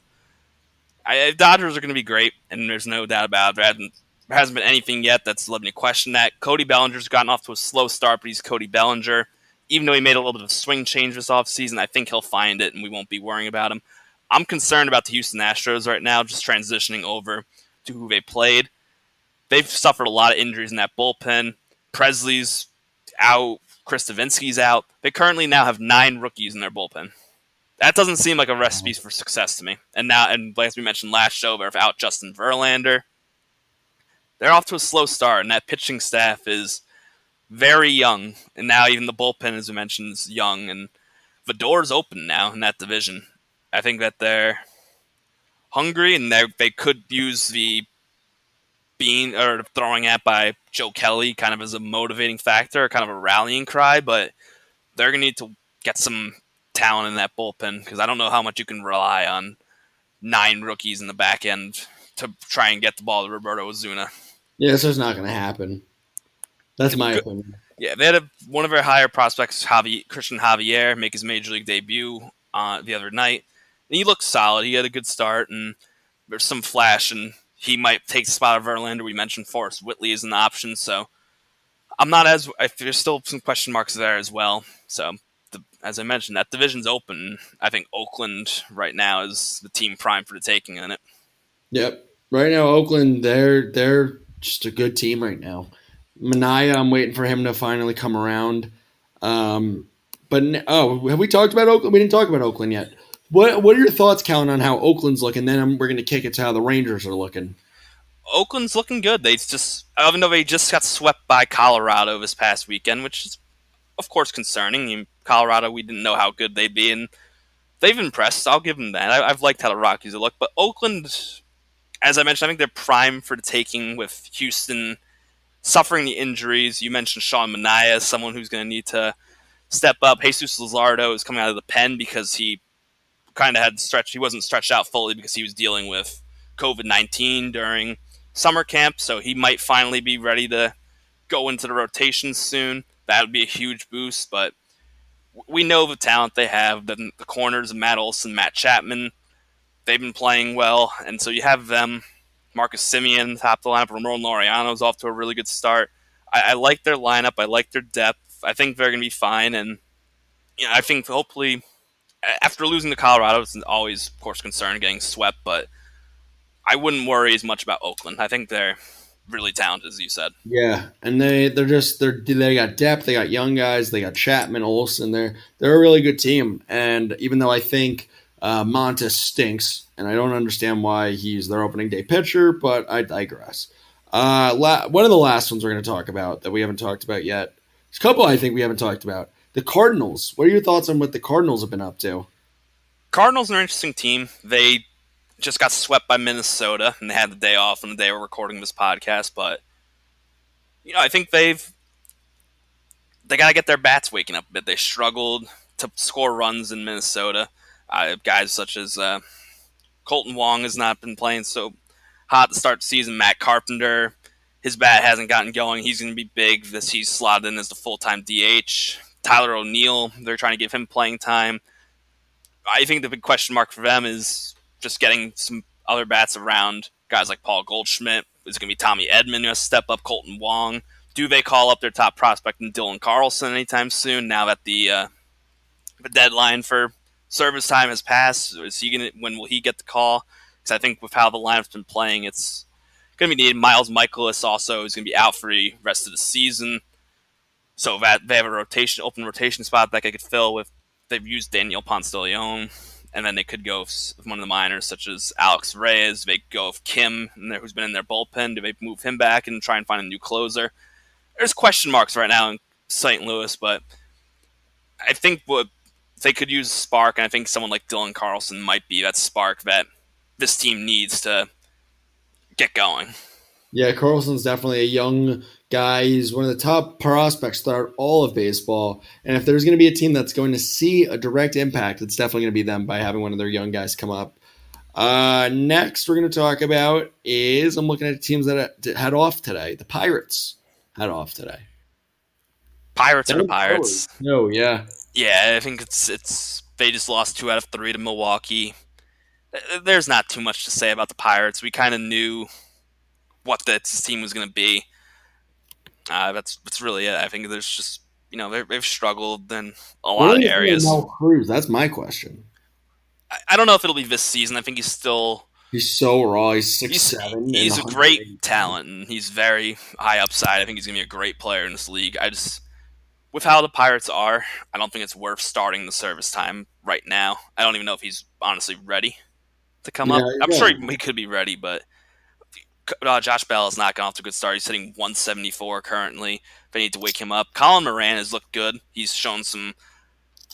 Dodgers are going to be great, and there's no doubt about it. There hasn't been anything yet that's led me to question that. Cody Bellinger's gotten off to a slow start, but he's Cody Bellinger. Even though he made a little bit of a swing change this offseason, I think he'll find it, and we won't be worrying about him. I'm concerned about the Houston Astros right now, just transitioning over to who they played. They've suffered a lot of injuries in that bullpen. Presley's out. Chris Davinsky's out. They currently now have 9 rookies in their bullpen. That doesn't seem like a recipe for success to me. And now, and as we mentioned last show, they're out Justin Verlander. They're off to a slow start, and that pitching staff is very young. And now even the bullpen, as we mentioned, is young. And the door's open now in that division. I think that they're hungry, and they could use the being or throwing at by Joe Kelly kind of as a motivating factor, kind of a rallying cry, but they're going to need to get some talent in that bullpen because I don't know how much you can rely on 9 rookies in the back end to try and get the ball to Roberto Ozuna. Yeah, this is not going to happen. That's my opinion. Yeah, they had one of their higher prospects, Christian Javier, make his major league debut the other night. And he looked solid. He had a good start, and there's some flash, and he might take the spot of Verlander. We mentioned Forrest Whitley as an option, so I'm not as. There's still some question marks there as well. So, as I mentioned, that division's open. I think Oakland right now is the team prime for the taking in it. Yep. Right now, Oakland, they're just a good team right now. Manaea, I'm waiting for him to finally come around. But have we talked about Oakland? We didn't talk about Oakland yet. What are your thoughts, Callan, on how Oakland's looking? Then we're going to kick it to how the Rangers are looking. Oakland's looking good. Even though they just got swept by Colorado this past weekend, which is, of course, concerning. Colorado, we didn't know how good they'd be, and they've impressed. I'll give them that. I've liked how the Rockies have looked. But Oakland, as I mentioned, I think they're prime for the taking with Houston suffering the injuries. You mentioned Sean Manaea, someone who's going to need to step up. Jesus Luzardo is coming out of the pen because he kind of had stretched. He wasn't stretched out fully because he was dealing with COVID-19 during summer camp, so he might finally be ready to go into the rotation soon. That would be a huge boost, but we know the talent they have. The corners, Matt Olson, Matt Chapman, they've been playing well, and so you have them. Marcus Semien, top of the lineup. Ramon Laureano's off to a really good start. I like their lineup. I like their depth. I think they're going to be fine, and I think hopefully after losing to Colorado, it's always, of course, concerned getting swept, but I wouldn't worry as much about Oakland. I think they're really talented, as you said. Yeah, and they got depth. They got young guys. They got Chapman, Olsen. They're a really good team. And even though I think Montes stinks, and I don't understand why he's their opening day pitcher, but I digress. One of the last ones we're going to talk about that we haven't talked about yet. There's a couple I think we haven't talked about. The Cardinals. What are your thoughts on what the Cardinals have been up to? Cardinals are an interesting team. They just got swept by Minnesota, and they had the day off on the day we're recording this podcast. But I think they got to get their bats waking up a bit. They struggled to score runs in Minnesota. Guys such as Colton Wong has not been playing so hot to start the season. Matt Carpenter, his bat hasn't gotten going. He's going to be big. He's slotted in as the full-time DH. Tyler O'Neill, they're trying to give him playing time. I think the big question mark for them is just getting some other bats around. Guys like Paul Goldschmidt. Is it going to be Tommy Edman who has to step up? Colton Wong. Do they call up their top prospect in Dylan Carlson anytime soon? Now that the deadline for service time has passed, when will he get the call? Because I think with how the lineup's been playing, it's going to be needed. Miles Michaelis also is going to be out for the rest of the season. So that they have a open rotation spot that they could fill with. They've used Daniel Ponce de Leon, and then they could go with one of the minors, such as Alex Reyes. They could go with Kim, who's been in their bullpen. Do they move him back and try and find a new closer? There's question marks right now in St. Louis, but I think what they could use a spark, and I think someone like Dylan Carlson might be that spark that this team needs to get going. Yeah, Carlson's definitely a young guy. He's one of the top prospects throughout all of baseball. And if there's going to be a team that's going to see a direct impact, it's definitely going to be them by having one of their young guys come up. Next, we're going to talk about I'm looking at teams that had off today. The Pirates had off today. Pirates They are the don't cover. Pirates. No, yeah. Yeah, I think it's they just lost 2 out of 3 to Milwaukee. There's not too much to say about the Pirates. We kind of knew what this team was going to be. That's really it. I think there's just they've struggled in a What lot do of you think of areas. Mel Cruz? That's my question. I don't know if it'll be this season. I think he's still He's so raw. He's six he's seven and he's a great 180 pounds. talent and he's very high upside. I think he's gonna be a great player in this league. I just with how the Pirates are, I don't think it's worth starting the service time right now. I don't even know if he's honestly ready to come Yeah, up. I'm sure he could be ready, but Josh Bell has not gone off to a good start. He's hitting 174 currently. They need to wake him up. Colin Moran has looked good. He's shown some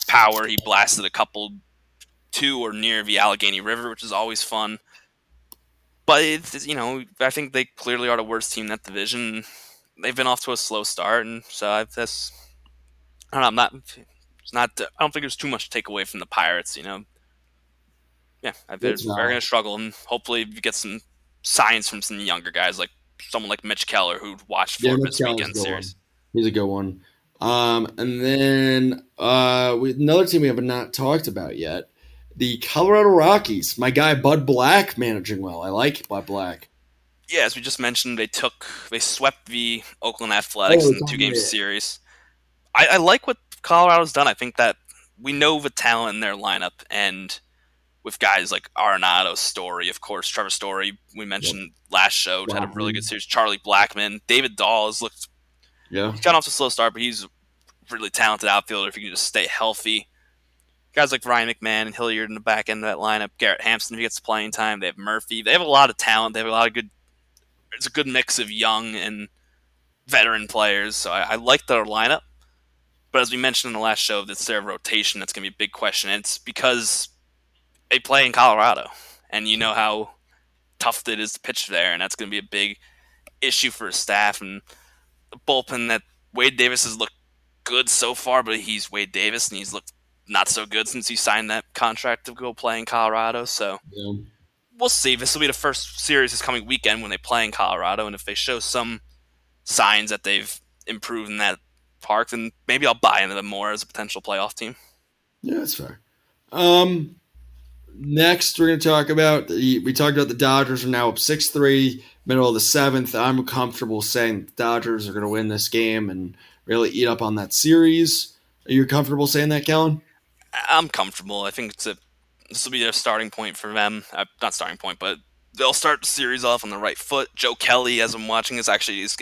power. He blasted a couple to or near the Allegheny River, which is always fun. But I think they clearly are the worst team in that division. They've been off to a slow start, and so I don't know. I'm not. It's not. I don't think there's too much to take away from the Pirates. Yeah, they're it's going to not. struggle, and hopefully you get some signs from some younger guys, like someone like Mitch Keller, who watched Yeah, for Mitch this Keller's a weekend good one. series. He's a good one. And then another team we have not talked about yet, the Colorado Rockies. My guy Bud Black managing well. I like Bud Black. Yeah, as we just mentioned, they swept the Oakland Oh, Athletics in it's the on 2 game the series. I like what Colorado's done. I think that we know the talent in their lineup, and with guys like Arenado, Story, of course, Trevor Story, we yep. mentioned last show, had a really good Blackman. series. Charlie Blackman, David Dahl has looked. Yeah. He's gotten off to a slow start, but he's a really talented outfielder if he can just stay healthy. Guys like Ryan McMahon and Hilliard in the back end of that lineup. Garrett Hampson if he gets playing time. They have Murphy. They have a lot of talent. They have a lot of good. It's a good mix of young and veteran players. So I like their lineup. But as we mentioned in the last show, that's their rotation. That's going to be a big question. And it's because they play in Colorado, and you know how tough it is to pitch there, and that's going to be a big issue for his staff and the bullpen. That Wade Davis has looked good so far, but he's Wade Davis, and he's looked not so good since he signed that contract to go play in Colorado. So Yeah. we'll see. This will be the first series this coming weekend when they play in Colorado, and if they show some signs that they've improved in that park, then maybe I'll buy into them more as a potential playoff team. Yeah, that's fair. Next, we're going to talk about we talked about the Dodgers are now up 6-3, middle of the seventh. I'm comfortable saying the Dodgers are going to win this game and really eat up on that series. Are you comfortable saying that, Kellen? I'm comfortable. I think this will be their starting point for them. Not starting point, but they'll start the series off on the right foot. Joe Kelly, as I'm watching, is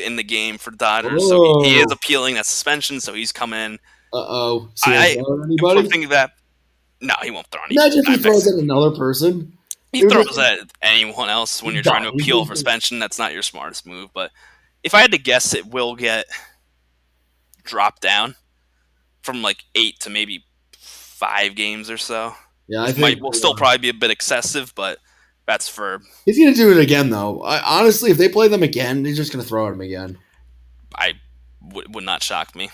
in the game for the Dodgers, so he is Oh, appealing that suspension. So he's come in. uh-oh. Is he going to I throw at People are anybody? thinking that no, he won't throw any Imagine if he throws Diamondbacks. at another person. He It would throws just at anyone else when he's you're trying done. to appeal for suspension. That's not your smartest move. But if I had to guess, it will get dropped down from like 8 to maybe 5 games or so, Yeah, I which think will still probably be a bit excessive, but that's for he's going to do it again, though. Honestly, if they play them again, he's just going to throw at him again. I would not shock me.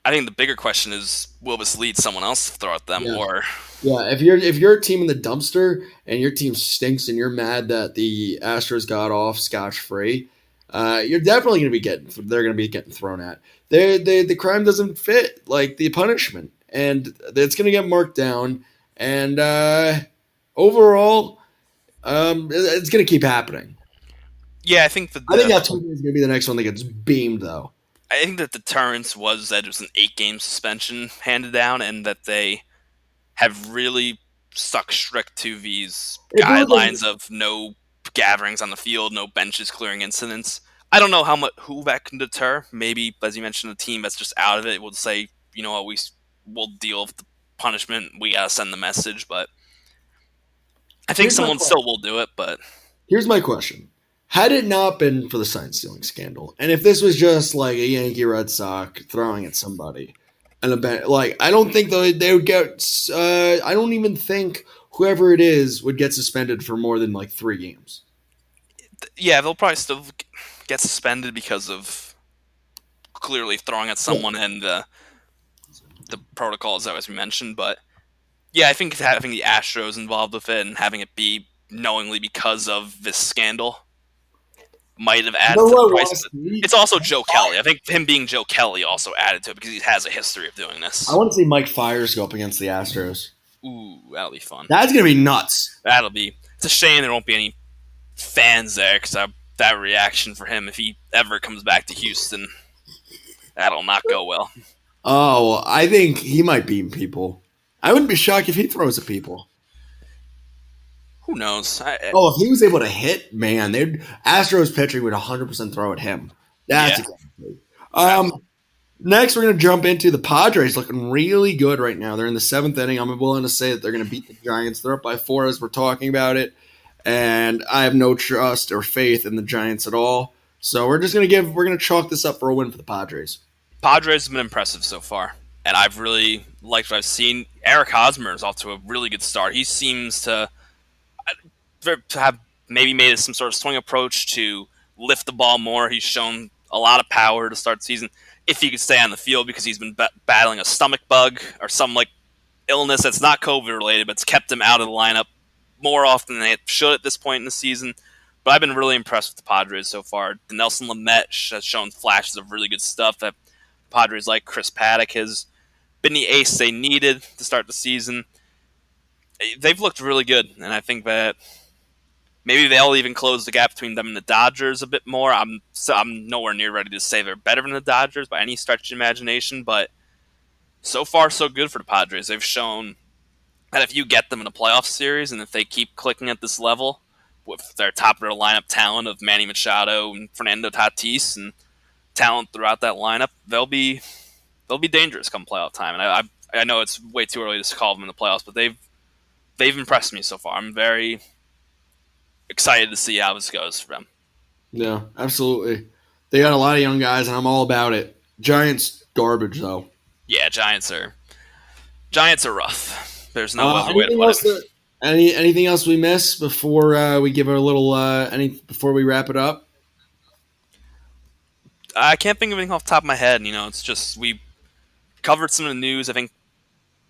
I think the bigger question is, will this lead someone else to throw at them, Yeah. or Yeah, if you're a team in the dumpster and your team stinks and you're mad that the Astros got off scotch free, you're definitely going to be they're going to be getting thrown at. The crime doesn't fit like the punishment, and it's going to get marked down. And overall, it's going to keep happening. yeah, I think that I think the that Tuesday is going to be the next one that gets beamed, though. I think that the deterrence was that it was an 8 game suspension handed down, and that they have really stuck strict to these If it was guidelines of no gatherings on the field, no benches clearing incidents. I don't know who that can deter. Maybe, as you mentioned, a team that's just out of it will say, you know what, we'll deal with the punishment. We gotta send the message, but I think here's my someone question. still will do it. But Here's my question. Had it not been for the sign stealing scandal, and if this was just like a Yankee Red Sox throwing at somebody, and like I don't think they would get. I don't even think whoever it is would get suspended for more than like 3 games. yeah, they'll probably still get suspended because of clearly throwing at Yeah. someone and the protocols that was mentioned. But yeah, I think having the Astros involved with it and having it be knowingly because of this scandal might have You added know to the who I price. want to But see? it's also Joe Kelly. I think him being Joe Kelly also added to it because he has a history of doing I this. want to see Mike Fiers go up against the Astros. Ooh, that'll be fun. That's gonna be nuts. That'll be. It's a shame there won't be any fans there because that reaction for him if he ever comes back to Houston, that'll not go well. Oh, I think he might beat people. I wouldn't be shocked if he throws at people. Who knows? Oh, if he was able to hit, man, they'd Astros pitching would 100% throw at him. That's Yeah, exactly. Um, Next, we're going to jump into the Padres looking really good right now. They're in the seventh inning. I'm willing to say that they're going to beat the Giants. They're up by 4 as we're talking about it. And I have no trust or faith in the Giants at all. So we're going to chalk this up for a win for the Padres. Padres have been impressive so far, and I've really liked what I've seen. Eric Hosmer is off to a really good start. He seems to have maybe made some sort of swing approach to lift the ball more. He's shown a lot of power to start the season. If he could stay on the field because he's been battling a stomach bug or some like illness that's not COVID related, but it's kept him out of the lineup more often than it should at this point in the season. But I've been really impressed with the Padres so far. The Nelson Lamet has shown flashes of really good stuff that Padres like. Chris Paddock has been the ace they needed to start the season. They've looked really good, and I think that maybe they'll even close the gap between them and the Dodgers a bit more. I'm nowhere near ready to say they're better than the Dodgers by any stretch of imagination, but so far so good for the Padres. They've shown that if you get them in a playoff series and if they keep clicking at this level with their top of their lineup talent of Manny Machado and Fernando Tatis and talent throughout that lineup, they'll be dangerous come playoff time. And I know it's way too early to call them in the playoffs, but they've impressed me so far. I'm very excited to see how this goes for them. Yeah, absolutely. They got a lot of young guys, and I'm all about it. Giants garbage though. Yeah, Giants are rough. There's no other way to Anything put else it. anything else we miss before we give it a little before we wrap it up? I can't think of anything off the top of my head. It's just we covered some of the news. I think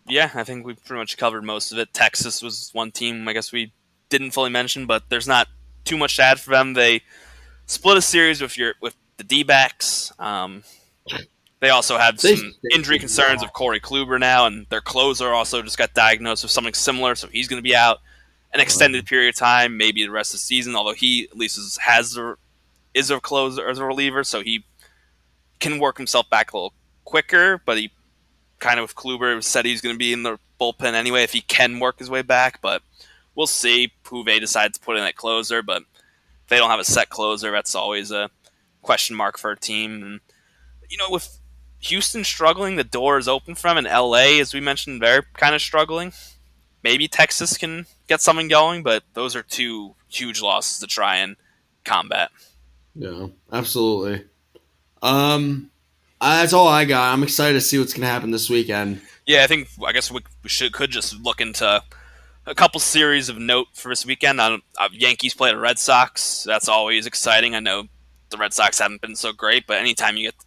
we pretty much covered most of it. Texas was one team I guess we didn't fully mention, but there's not too much to add for them. They split a series with the D-backs. They also had some injury concerns of Corey Kluber now, and their closer also just got diagnosed with something similar, so he's going to be out an extended period of time, maybe the rest of the season. Although he at least is a closer as a reliever, so he can work himself back a little quicker. But he kind of with Kluber said he's going to be in the bullpen anyway if he can work his way back. But we'll see who they decide to put in at closer. But if they don't have a set closer, that's always a question mark for a team. And with Houston struggling, the door is open for them. And LA, as we mentioned, they're kind of struggling. Maybe Texas can get something going, but those are two huge losses to try and combat. Yeah, absolutely. That's all I got. I'm excited to see what's going to happen this weekend. Yeah, I guess we could just look into a couple series of note for this weekend. Yankees play the Red Sox. That's always exciting. I know the Red Sox haven't been so great, but anytime you get the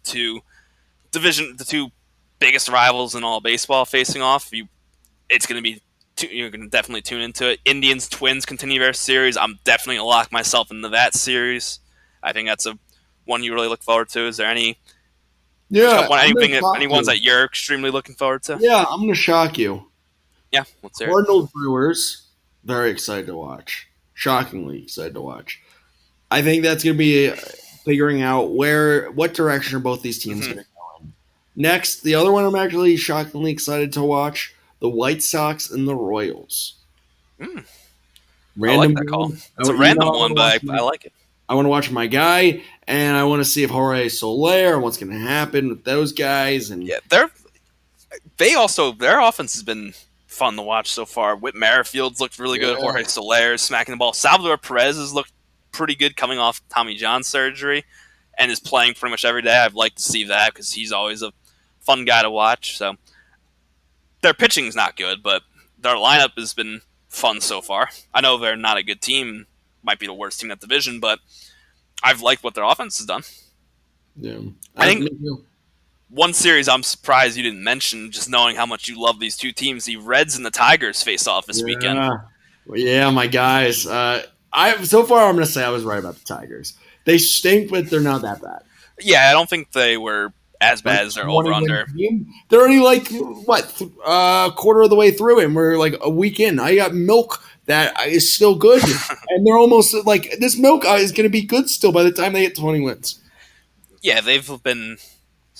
two biggest rivals in all baseball facing off, it's going to be you're going to definitely tune into it. Indians Twins continue their series. I'm definitely going to lock myself into that series. I think that's a one you really look forward to. Is there any ones that you're extremely looking forward to? Yeah, I'm going to shock you. Yeah, let's hear it. Cardinals Brewers, very excited to watch. Shockingly excited to watch. I think that's going to be figuring out what direction are both these teams going to go in. Next, the other one I'm actually shockingly excited to watch, the White Sox and the Royals. I like that call. It's a random one, but I like it. I want to watch my guy, and I want to see if Jorge Soler, what's going to happen with those guys. And yeah, their offense has been fun to watch so far. Whit Merrifield's looked really good. Jorge Soler smacking the ball. Salvador Perez has looked pretty good coming off Tommy John surgery and is playing pretty much every day. I'd like to see that because he's always a fun guy to watch. So their pitching's not good, but their lineup has been fun so far. I know they're not a good team, might be the worst team in that division, but I've liked what their offense has done. Yeah, I think one series I'm surprised you didn't mention, just knowing how much you love these two teams, the Reds and the Tigers face off this weekend. Yeah, my guys. So far I'm going to say I was right about the Tigers. They stink, but they're not that bad. Yeah, I don't think they were as Like bad as their 20 over win under. team. They're already like quarter of the way through, and we're like a week in. I got milk that is still good, and they're almost like this milk is going to be good still by the time they hit 20 wins. Yeah, they've been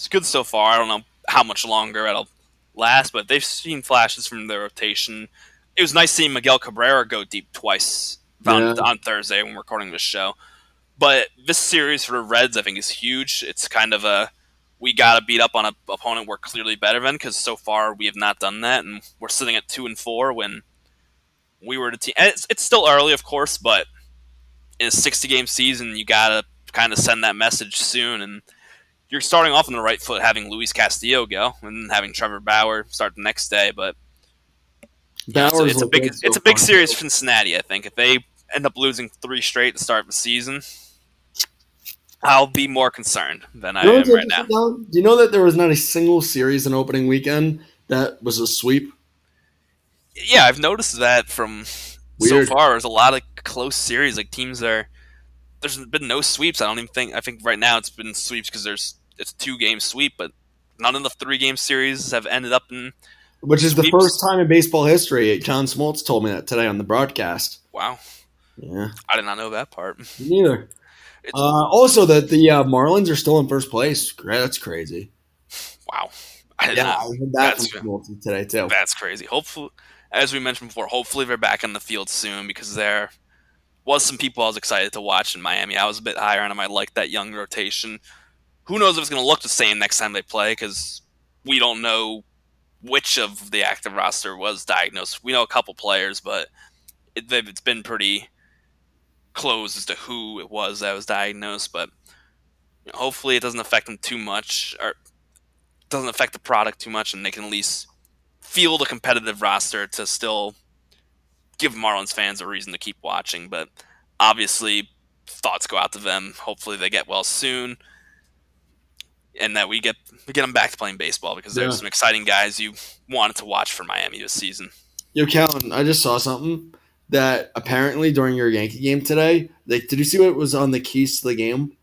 good so far. I don't know how much longer it'll last, but they've seen flashes from their rotation. It was nice seeing Miguel Cabrera go deep twice Yeah, on Thursday when we're recording this show. But this series for the Reds, I think, is huge. It's kind of a we got to beat up on an opponent we're clearly better than because so far we have not done that, and we're sitting at 2-4 when we were the team. And it's still early, of course, but in a 60-game season, you got to kind of send that message soon. And you're starting off on the right foot, having Luis Castillo go and having Trevor Bauer start the next day. But Bowers it's a looked big good so big far. series for Cincinnati. I think if they end up losing 3 straight to start the season, I'll be more concerned than I You know what's am right now. interesting, Don? Do you know that there was not a single series in opening weekend that was a sweep? Yeah, I've noticed that from so Weird. far. There's a lot of close series. Like teams are. There's been no sweeps. I don't even think. I think right now it's been sweeps because it's a 2-game sweep, but none of the 3-game series have ended up in Which is the sweeps. first time in baseball history. John Smoltz told me that today on the broadcast. Wow, Yeah, I did not know that part. me neither. It's Also, that the Marlins are still in first place. That's crazy. wow. I did Yeah, not. I heard that from Smoltz today too. That's crazy. Hopefully, as we mentioned before, hopefully they're back on the field soon because there was some people I was excited to watch in Miami. I was a bit higher on them. I like that young rotation. Who knows if it's going to look the same next time they play because we don't know which of the active roster was diagnosed. We know a couple players, but it's been pretty close as to who it was that was diagnosed. But hopefully it doesn't affect them too much or doesn't affect the product too much, and they can at least field a competitive roster to still give Marlins fans a reason to keep watching. But obviously, thoughts go out to them. Hopefully, they get well soon, and that we get them back to playing baseball because there's some exciting guys you wanted to watch for Miami this season. Yo, Callan, I just saw something that apparently during your Yankee game today, did you see what was on the keys to the game?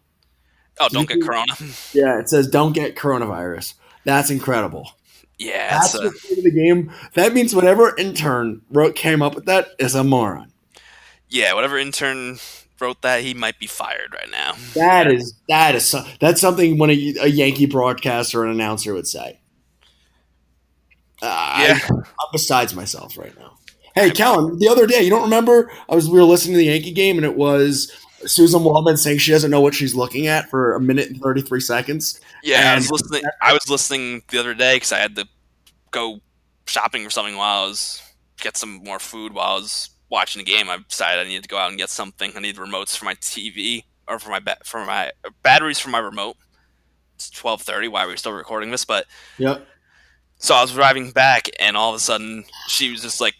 Oh, don't get corona. Yeah, it says don't get coronavirus. That's incredible. Yeah, That's the key to the game. That means whatever intern came up with that is a moron. Yeah, whatever intern wrote that, he might be fired right now. That's something when a Yankee broadcaster or an announcer would say. I'm besides myself right now. Hey, Callan, the other day, you don't remember? We were listening to the Yankee game, and it was Susan Waldman saying she doesn't know what she's looking at for 1 minute and 33 seconds. Yeah, I was listening the other day because I had to go shopping or something get some more food while I was watching the game. I decided I needed to go out and get something. I need remotes for my TV or for my batteries for my remote. It's 12:30 while we were still recording this, but yep. So I was driving back, and all of a sudden, she was just like,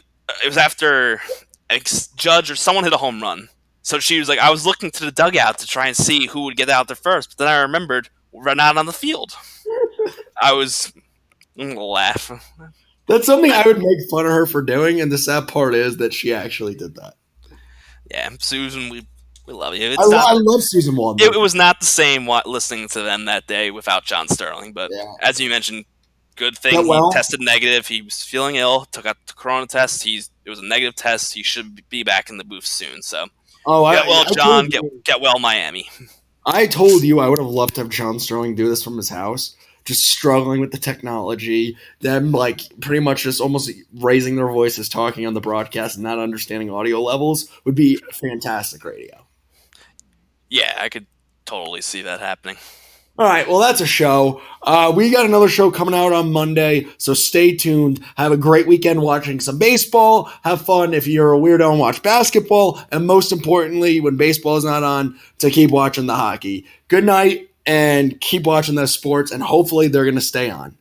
it was after a Judge or someone hit a home run. So she was like, I was looking to the dugout to try and see who would get out there first, but then I remembered we're not on the field. I was going to laugh. That's something I would make fun of her for doing, and the sad part is that she actually did that. Yeah, Susan, we love you. I love Susan Waldman. It was not the same listening to them that day without John Sterling, but as you mentioned, good thing he tested negative. He was feeling ill, took out the corona test. It was a negative test. He should be back in the booth soon. So, get well, John. Get well, Miami. I told you I would have loved to have John Sterling do this from his house. Just struggling with the technology, them like pretty much just almost raising their voices, talking on the broadcast, and not understanding audio levels would be fantastic radio. Yeah, I could totally see that happening. All right, well, that's a show. We got another show coming out on Monday, so stay tuned. Have a great weekend watching some baseball. Have fun if you're a weirdo and watch basketball. And most importantly, when baseball is not on, to keep watching the hockey. Good night, and keep watching those sports, and hopefully they're going to stay on.